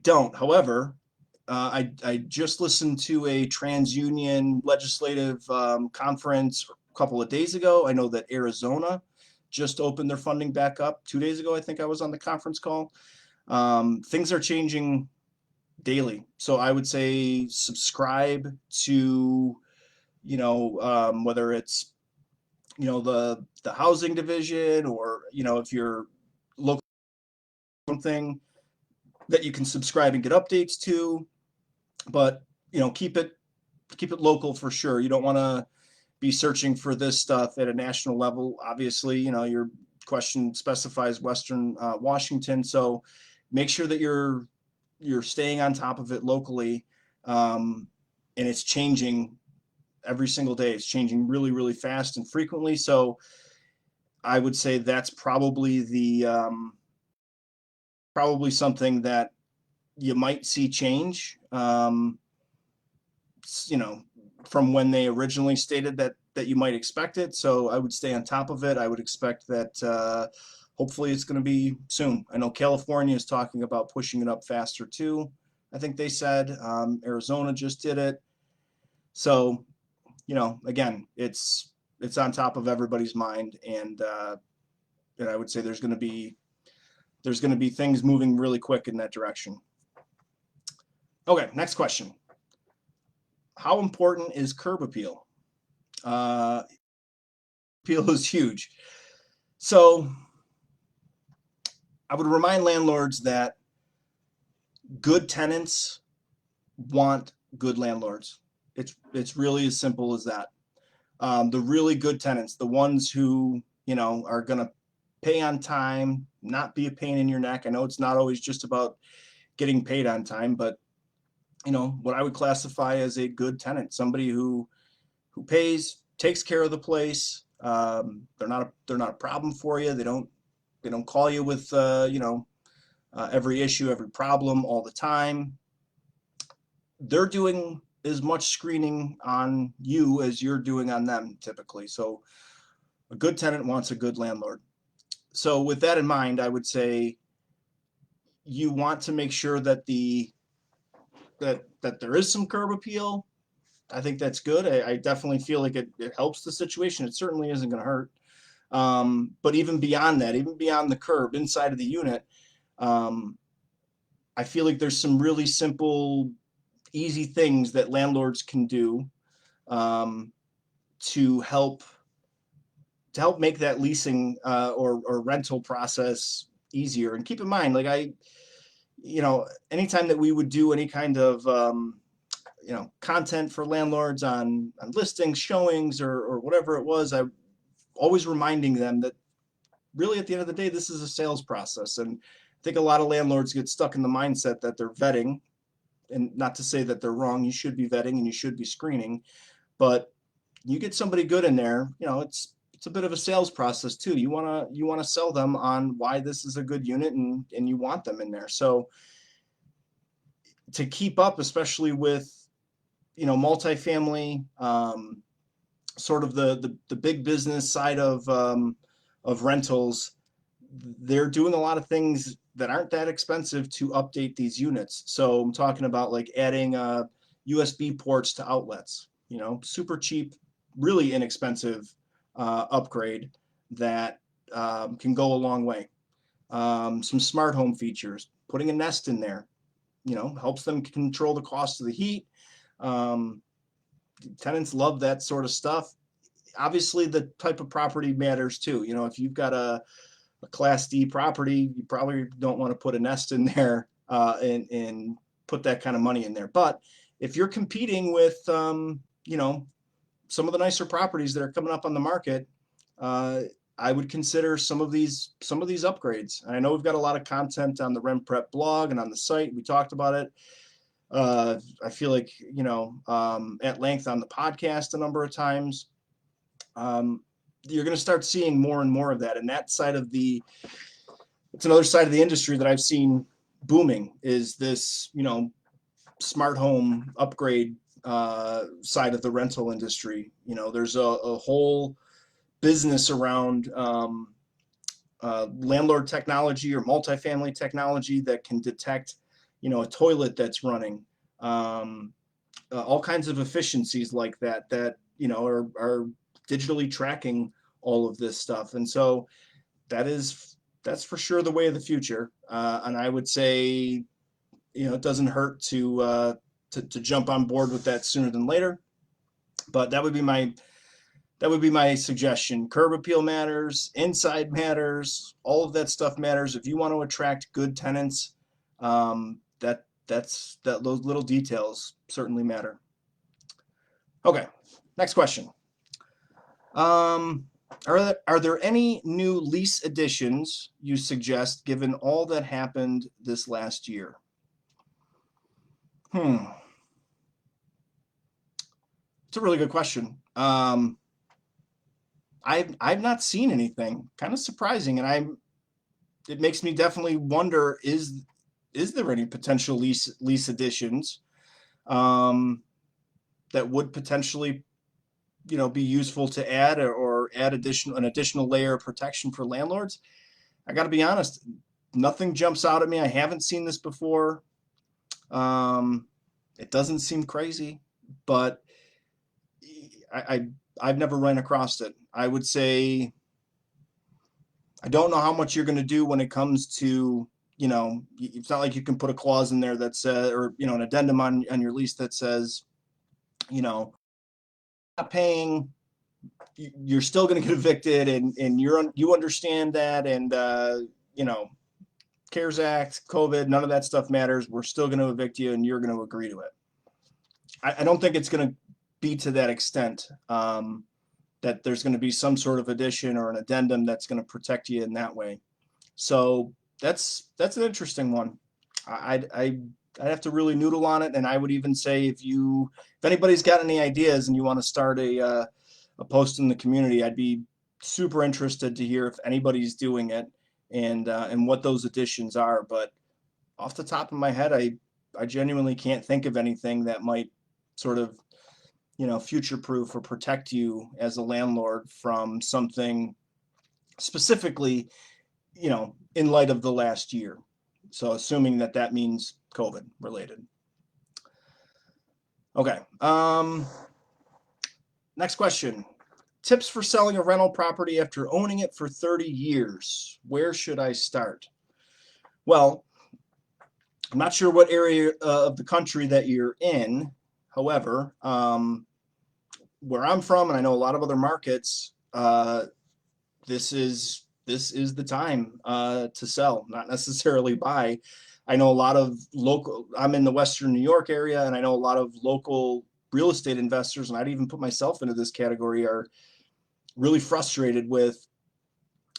don't. However, I just listened to a TransUnion legislative conference a couple of days ago. I know that Arizona just opened their funding back up 2 days ago. I think I was on the conference call. Things are changing daily. So I would say subscribe to, whether it's, the housing division, or, if you're local, something that you can subscribe and get updates to, but, keep it local for sure. You don't want to be searching for this stuff at a national level. Obviously, your question specifies Western Washington. So make sure that you're staying on top of it locally. And it's changing every single day. It's changing really, really fast and frequently. So I would say that's probably probably something that you might see change, from when they originally stated that you might expect it. So I would stay on top of it. I would expect that hopefully it's going to be soon. I know California is talking about pushing it up faster too. I think they said Arizona just did it. So, again, it's on top of everybody's mind, and I would say there's going to be things moving really quick in that direction. Okay, next question. How important is curb appeal? Appeal is huge. So I would remind landlords that good tenants want good landlords. It's really as simple as that. The really good tenants, the ones who, are going to pay on time, not be a pain in your neck. I know it's not always just about getting paid on time, but what I would classify as a good tenant, somebody who pays, takes care of the place. They're not a problem for you. They don't call you with every issue, every problem all the time. They're doing as much screening on you as you're doing on them typically. So a good tenant wants a good landlord. So with that in mind, I would say you want to make sure that that there is some curb appeal. I think that's good. I definitely feel like it helps the situation. It certainly isn't going to hurt. But even beyond that, even beyond the curb inside of the unit, I feel like there's some really simple, easy things that landlords can do to help make that leasing or rental process easier. And keep in mind, like anytime that we would do any kind of content for landlords on listings, showings, or whatever it was, I always reminding them that really at the end of the day, this is a sales process. And I think a lot of landlords get stuck in the mindset that they're vetting, and not to say that they're wrong. You should be vetting and you should be screening, but you get somebody good in there, it's a bit of a sales process too. You want to sell them on why this is a good unit, and you want them in there. So to keep up, especially with multifamily, sort of the big business side of rentals, they're doing a lot of things that aren't that expensive to update these units. So I'm talking about like adding USB ports to outlets, super cheap, really inexpensive upgrade that can go a long way. Some smart home features, putting a Nest in there, helps them control the cost of the heat. Tenants love that sort of stuff. Obviously, the type of property matters too. If you've got a Class D property, you probably don't want to put a Nest in there and put that kind of money in there. But if you're competing with, some of the nicer properties that are coming up on the market, I would consider some of these upgrades. And I know we've got a lot of content on the RentPrep blog and on the site. We talked about it. I feel like, at length on the podcast a number of times. You're going to start seeing more and more of that. And that side of it's another side of the industry that I've seen booming, is this, smart home upgrade side of the rental industry. There's a whole business around landlord technology or multifamily technology that can detect, a toilet that's running, all kinds of efficiencies like that are digitally tracking all of this stuff. And so that's for sure the way of the future. And I would say, it doesn't hurt to jump on board with that sooner than later. But that would be my suggestion. Curb appeal matters, inside matters, all of that stuff matters. If you want to attract good tenants, those little details certainly matter. Okay, next question. Are there any new lease additions you suggest given all that happened this last year? It's a really good question. I've not seen anything. Kind of surprising, and it makes me definitely wonder, is there any potential lease additions that would potentially be useful to add or add an additional layer of protection for landlords? I got to be honest, nothing jumps out at me. I haven't seen this before. It doesn't seem crazy, but I've never run across it. I would say I don't know how much you're going to do when it comes to, it's not like you can put a clause in there that says, or, an addendum on your lease that says, not paying, you're still going to get evicted, and you understand that, and CARES Act, COVID, none of that stuff matters. We're still going to evict you, and you're going to agree to it. I don't think it's going to be to that extent, that there's going to be some sort of addition or an addendum that's going to protect you in that way. So that's an interesting one. I'd have to really noodle on it, and I would even say if anybody's got any ideas and you want to start a post in the community, I'd be super interested to hear if anybody's doing it and what those additions are. But off the top of my head, I genuinely can't think of anything that might sort of future-proof or protect you as a landlord from something specifically, in light of the last year. So assuming that means COVID related. Okay. Next question. Tips for selling a rental property after owning it for 30 years. Where should I start? Well, I'm not sure what area of the country that you're in. However, where I'm from, and I know a lot of other markets, this is the time to sell, not necessarily buy. I know a lot of I'm in the Western New York area, and I know a lot of local real estate investors, and I'd even put myself into this category, are really frustrated with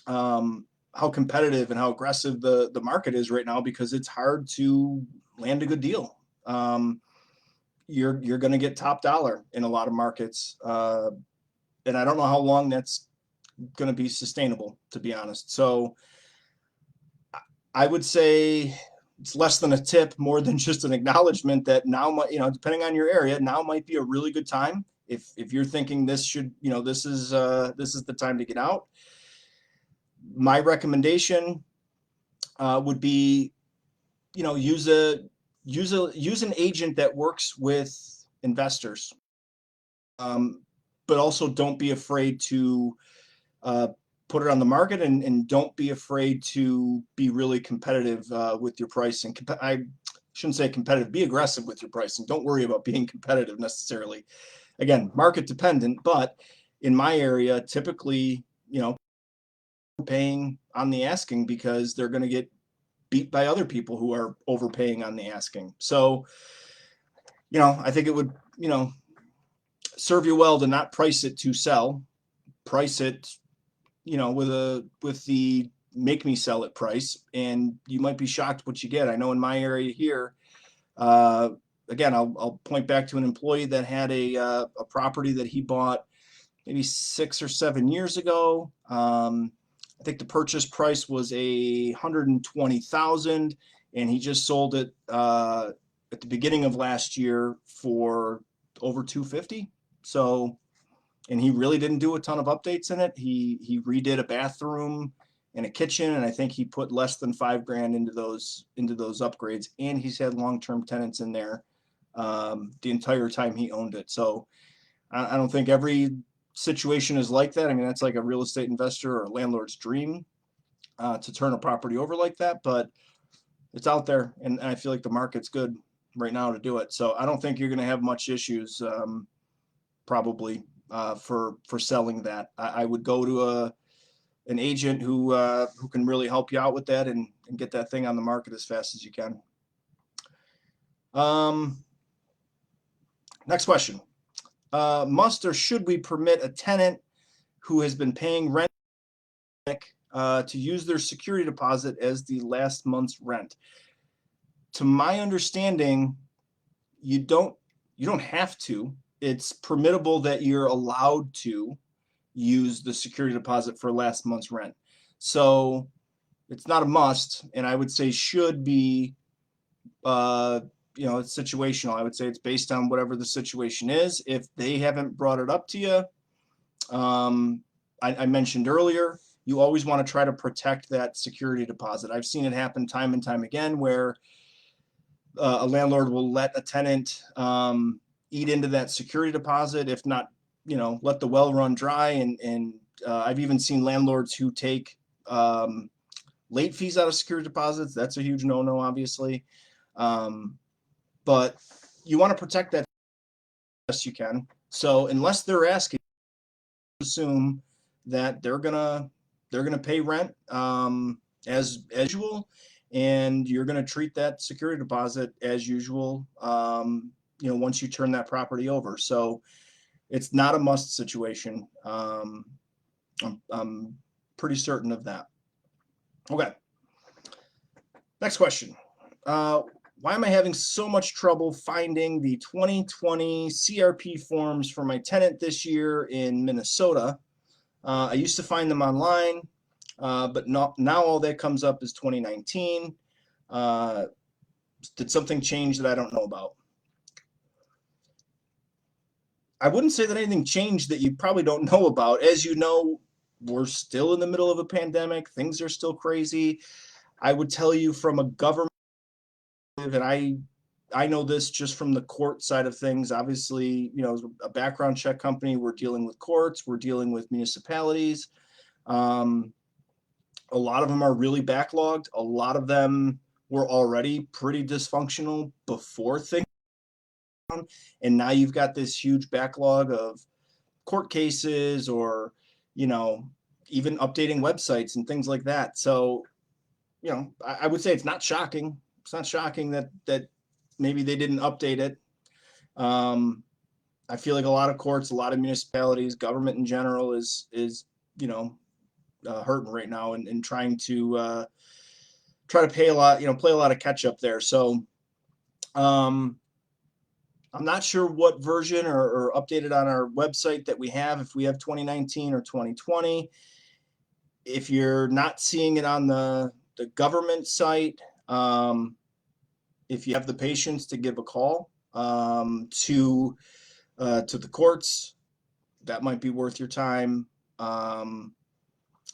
how competitive and how aggressive the market is right now, because it's hard to land a good deal. You're going to get top dollar in a lot of markets, and I don't know how long that's going to be sustainable, to be honest. So I would say it's less than a tip, more than just an acknowledgement that now, depending on your area, now might be a really good time. If you're thinking this is the time to get out. My recommendation would be, use an agent that works with investors, but also don't be afraid to put it on the market, and don't be afraid to be really competitive with your pricing. I shouldn't say competitive, be aggressive with your pricing. Don't worry about being competitive necessarily. Again, market dependent, but in my area, typically, paying on the asking because they're going to get beat by other people who are overpaying on the asking. So, I think it would, serve you well to not price it to sell. Price it, with the make me sell it price, and you might be shocked what you get. I know in my area here, again, I'll point back to an employee that had a property that he bought maybe 6 or 7 years ago. I think the purchase price was $120,000, and he just sold it at the beginning of last year for over $250,000. So, and he really didn't do a ton of updates in it. He redid a bathroom and a kitchen, and I think he put less than $5,000 into those upgrades. And he's had long-term tenants in there the entire time he owned it. So I don't think every situation is like that. I mean, that's like a real estate investor or a landlord's dream to turn a property over like that, but it's out there, and I feel like the market's good right now to do it. So I don't think you're going to have much issues probably for selling that. I would go to an agent who can really help you out with that and get that thing on the market as fast as you can. Next question. Must or should we permit a tenant who has been paying rent to use their security deposit as the last month's rent? To my understanding, you don't have to. It's permittable that you're allowed to use the security deposit for last month's rent. So it's not a must, and I would say should be, it's situational. I would say it's based on whatever the situation is. If they haven't brought it up to you, I mentioned earlier, you always want to try to protect that security deposit. I've seen it happen time and time again where a landlord will let a tenant eat into that security deposit, if not, let the well run dry. And I've even seen landlords who take late fees out of security deposits. That's a huge no-no, obviously. But you want to protect that as best you can. So unless they're asking, assume that they're gonna pay rent as usual, and you're going to treat that security deposit as usual, once you turn that property over. So it's not a must situation. I'm pretty certain of that. Okay. Next question. Why am I having so much trouble finding the 2020 CRP forms for my tenant this year in Minnesota? I used to find them online. But now all that comes up is 2019. Did something change that I don't know about? I wouldn't say that anything changed that you probably don't know about. As you know, we're still in the middle of a pandemic. Things are still crazy. I would tell you from a government, and I know this just from the court side of things. Obviously, as a background check company, we're dealing with courts, we're dealing with municipalities. A lot of them are really backlogged. A lot of them were already pretty dysfunctional before things, and now you've got this huge backlog of court cases, or even updating websites and things like that. So I would say it's not shocking. It's not shocking that maybe they didn't update it. I feel like a lot of courts, a lot of municipalities, government in general is hurting right now and trying to play a lot of catch up there. So I'm not sure what version or updated on our website that we have, if we have 2019 or 2020. If you're not seeing it on the government site, if you have the patience to give a call to the courts, that might be worth your time.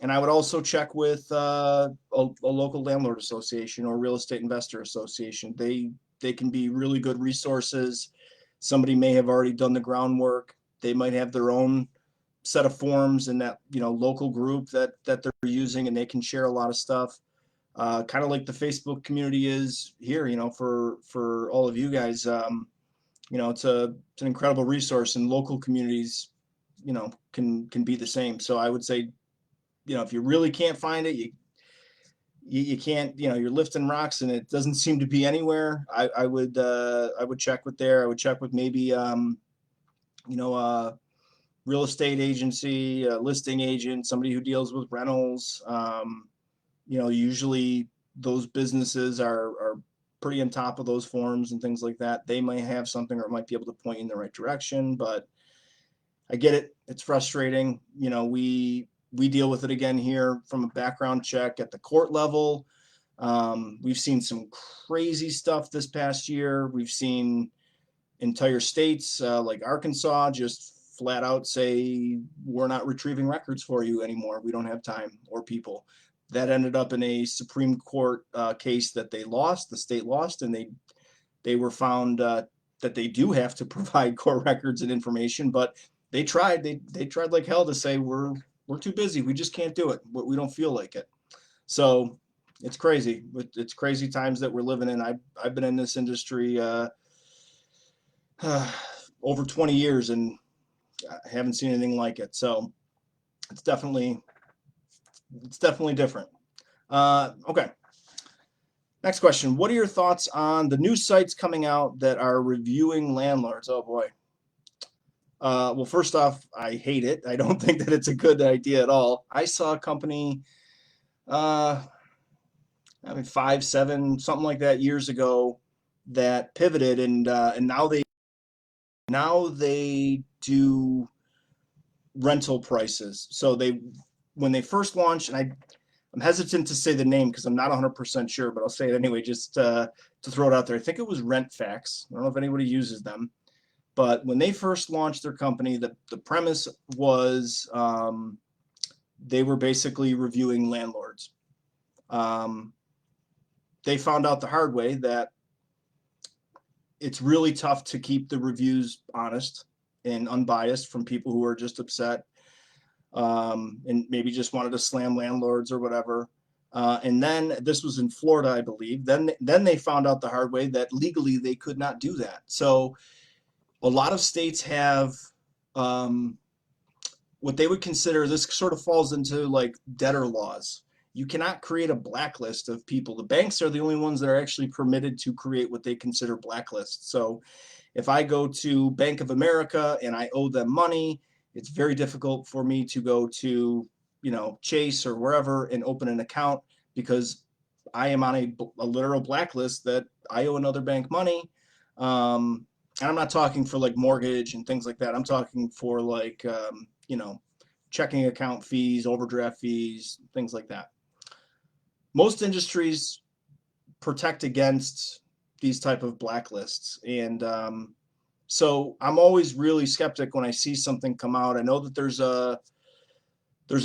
And I would also check with a local landlord association or real estate investor association. They can be really good resources. Somebody may have already done the groundwork. They might have their own set of forms in that local group that they're using, and they can share a lot of stuff. Kind of like the Facebook community is here, for all of you guys. It's an incredible resource, and local communities, can be the same. So I would say, if you really can't find it, you can't, you're lifting rocks and it doesn't seem to be anywhere. I would check with there. I would check with maybe, real estate agency, a listing agent, somebody who deals with rentals. Usually those businesses are pretty on top of those forms and things like that. They might have something, or might be able to point you in the right direction, but I get it. It's frustrating. We deal with it again here from a background check at the court level. We've seen some crazy stuff this past year. We've seen entire states like Arkansas just flat out say, we're not retrieving records for you anymore. We don't have time or people. That ended up in a Supreme Court case that they lost. The state lost, and they were found that they do have to provide court records and information, but they tried like hell to say we're too busy. We just can't do it. We don't feel like it. So it's crazy. It's crazy times that we're living in. I've been in this industry over 20 years and I haven't seen anything like it. So it's definitely different. Okay. Next question. What are your thoughts on the new sites coming out that are reviewing landlords? Oh boy. Well, first off, I hate it. I don't think that it's a good idea at all. I saw a company, I mean, 5, 7, something like that years ago that pivoted and now they do rental prices. So when they first launched, and I'm hesitant to say the name because I'm not 100% sure, but I'll say it anyway just to throw it out there. I think it was RentPrep's. I don't know if anybody uses them. But when they first launched their company, the premise was they were basically reviewing landlords. They found out the hard way that it's really tough to keep the reviews honest and unbiased from people who are just upset and maybe just wanted to slam landlords or whatever. And then this was in Florida, I believe. Then they found out the hard way that legally they could not do that. So a lot of states have what they would consider, this sort of falls into like debtor laws. You cannot create a blacklist of people. The banks are the only ones that are actually permitted to create what they consider blacklists. So if I go to Bank of America and I owe them money, it's very difficult for me to go to, Chase or wherever and open an account because I am on a literal blacklist that I owe another bank money. And I'm not talking for like mortgage and things like that. I'm talking for like, checking account fees, overdraft fees, things like that. Most industries protect against these type of blacklists. And so I'm always really skeptic when I see something come out. I know that there's a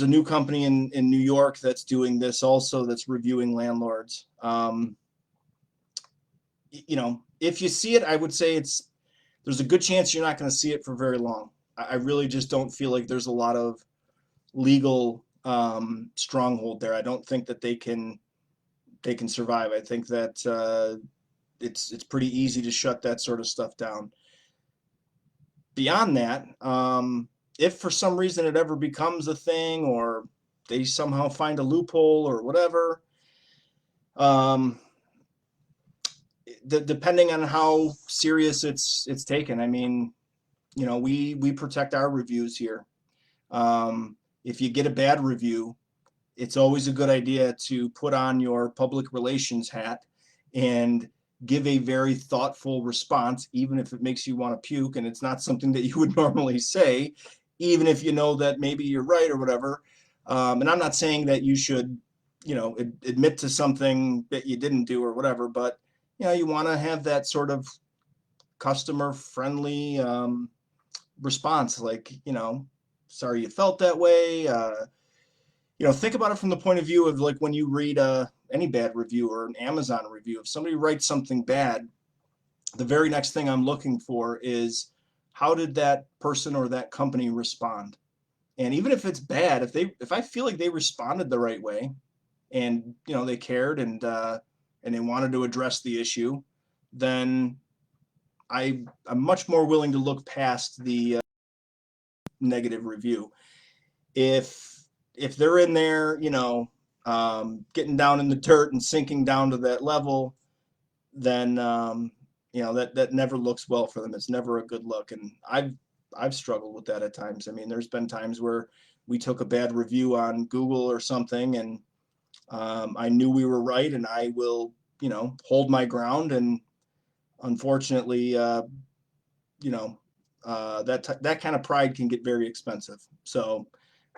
new company in New York that's doing this also, that's reviewing landlords. If you see it, I would say there's a good chance you're not going to see it for very long. I really just don't feel like there's a lot of legal stronghold there. I don't think that they can survive. I think that it's pretty easy to shut that sort of stuff down. Beyond that, if for some reason it ever becomes a thing or they somehow find a loophole or whatever, depending on how serious it's taken. I mean, we protect our reviews here. If you get a bad review, it's always a good idea to put on your public relations hat and give a very thoughtful response, even if it makes you want to puke and it's not something that you would normally say, even if you know that maybe you're right or whatever. And I'm not saying that you should, admit to something that you didn't do or whatever, but you want to have that sort of customer friendly response, like, sorry you felt that way. Think about it from the point of view of like when you read any bad review or an Amazon review. If somebody writes something bad, the very next thing I'm looking for is how did that person or that company respond? And even if it's bad, if I feel like they responded the right way and they cared and they wanted to address the issue, then I'm much more willing to look past the negative review. If they're in there, getting down in the dirt and sinking down to that level, then that never looks well for them. It's never a good look, and I've struggled with that at times. I mean, there's been times where we took a bad review on Google or something, and I knew we were right, and I will hold my ground. And unfortunately, that kind of pride can get very expensive. So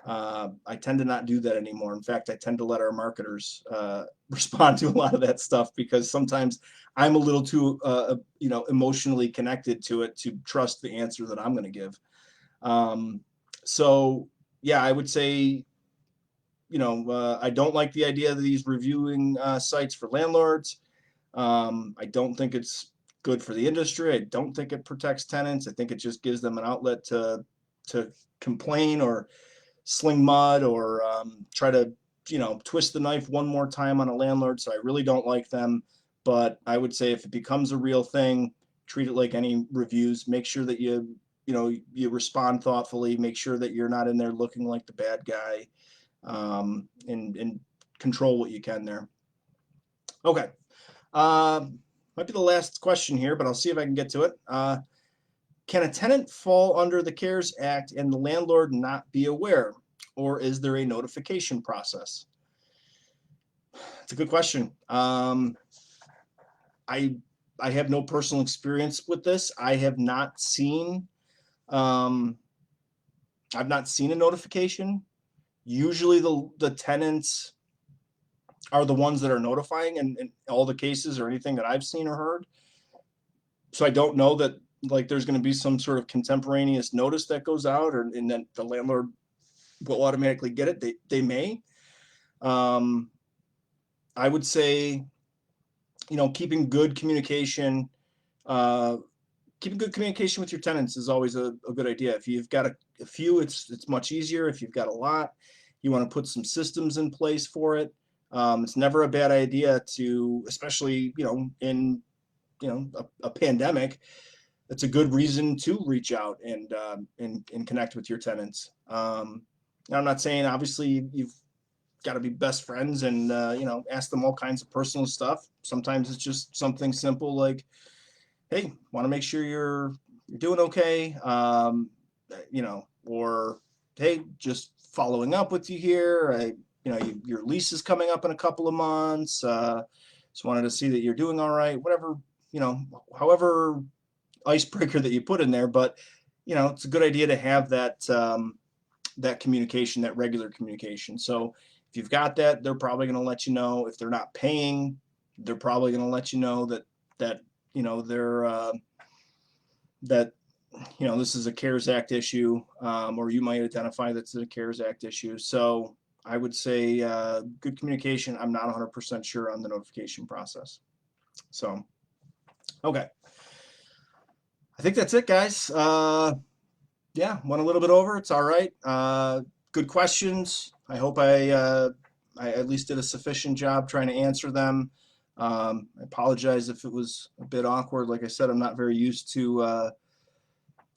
I tend to not do that anymore. In fact, I tend to let our marketers respond to a lot of that stuff because sometimes I'm a little too, emotionally connected to it to trust the answer that I'm going to give. So yeah, I would say, I don't like the idea of these reviewing sites for landlords. I don't think it's good for the industry. I don't think it protects tenants. I think it just gives them an outlet to complain or sling mud or try to, twist the knife one more time on a landlord. So I really don't like them. But I would say if it becomes a real thing, treat it like any reviews. Make sure that you respond thoughtfully. Make sure that you're not in there looking like the bad guy, and control what you can there. Okay. Might be the last question here, but I'll see if I can get to it. Can a tenant fall under the CARES Act and the landlord not be aware, or is there a notification process? It's a good question. I have no personal experience with this. I have not seen I've not seen a notification. Usually the tenants are the ones that are notifying in all the cases or anything that I've seen or heard. So I don't know that like there's going to be some sort of contemporaneous notice that goes out, and then the landlord will automatically get it. They may. I would say, keeping good communication with your tenants is always a good idea. If you've got a few, it's much easier. If you've got a lot, you want to put some systems in place for it. It's never a bad idea to, especially, in, a pandemic, it's a good reason to reach out and connect with your tenants. I'm not saying obviously you've got to be best friends and, ask them all kinds of personal stuff. Sometimes it's just something simple like, hey, want to make sure you're doing okay. Or, hey, just following up with you here. Your lease is coming up in a couple of months. Just wanted to see that you're doing all right, whatever, however icebreaker that you put in there. But, it's a good idea to have that, that communication, that regular communication. So if you've got that, they're probably going to let you know. If they're not paying, they're probably going to let you know that they're this is a CARES Act issue, or you might identify that's a CARES Act issue. So I would say good communication. I'm not 100% sure on the notification process. So, okay. I think that's it, guys. Yeah, went a little bit over. It's all right. Good questions. I hope I at least did a sufficient job trying to answer them. I apologize if it was a bit awkward. Like I said, I'm not very used to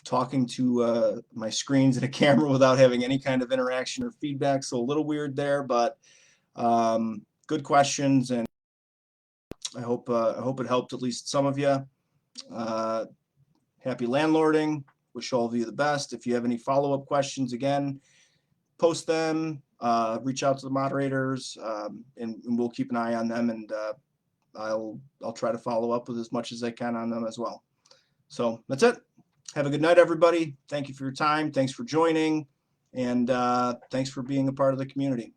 talking to my screens and a camera without having any kind of interaction or feedback. So a little weird there, but good questions, and I hope it helped at least some of you. Happy landlording. Wish all of you the best. If you have any follow-up questions, again, post them. Reach out to the moderators, and we'll keep an eye on them, and I'll try to follow up with as much as I can on them as well. So that's it. Have a good night, everybody. Thank you for your time. Thanks for joining, and thanks for being a part of the community.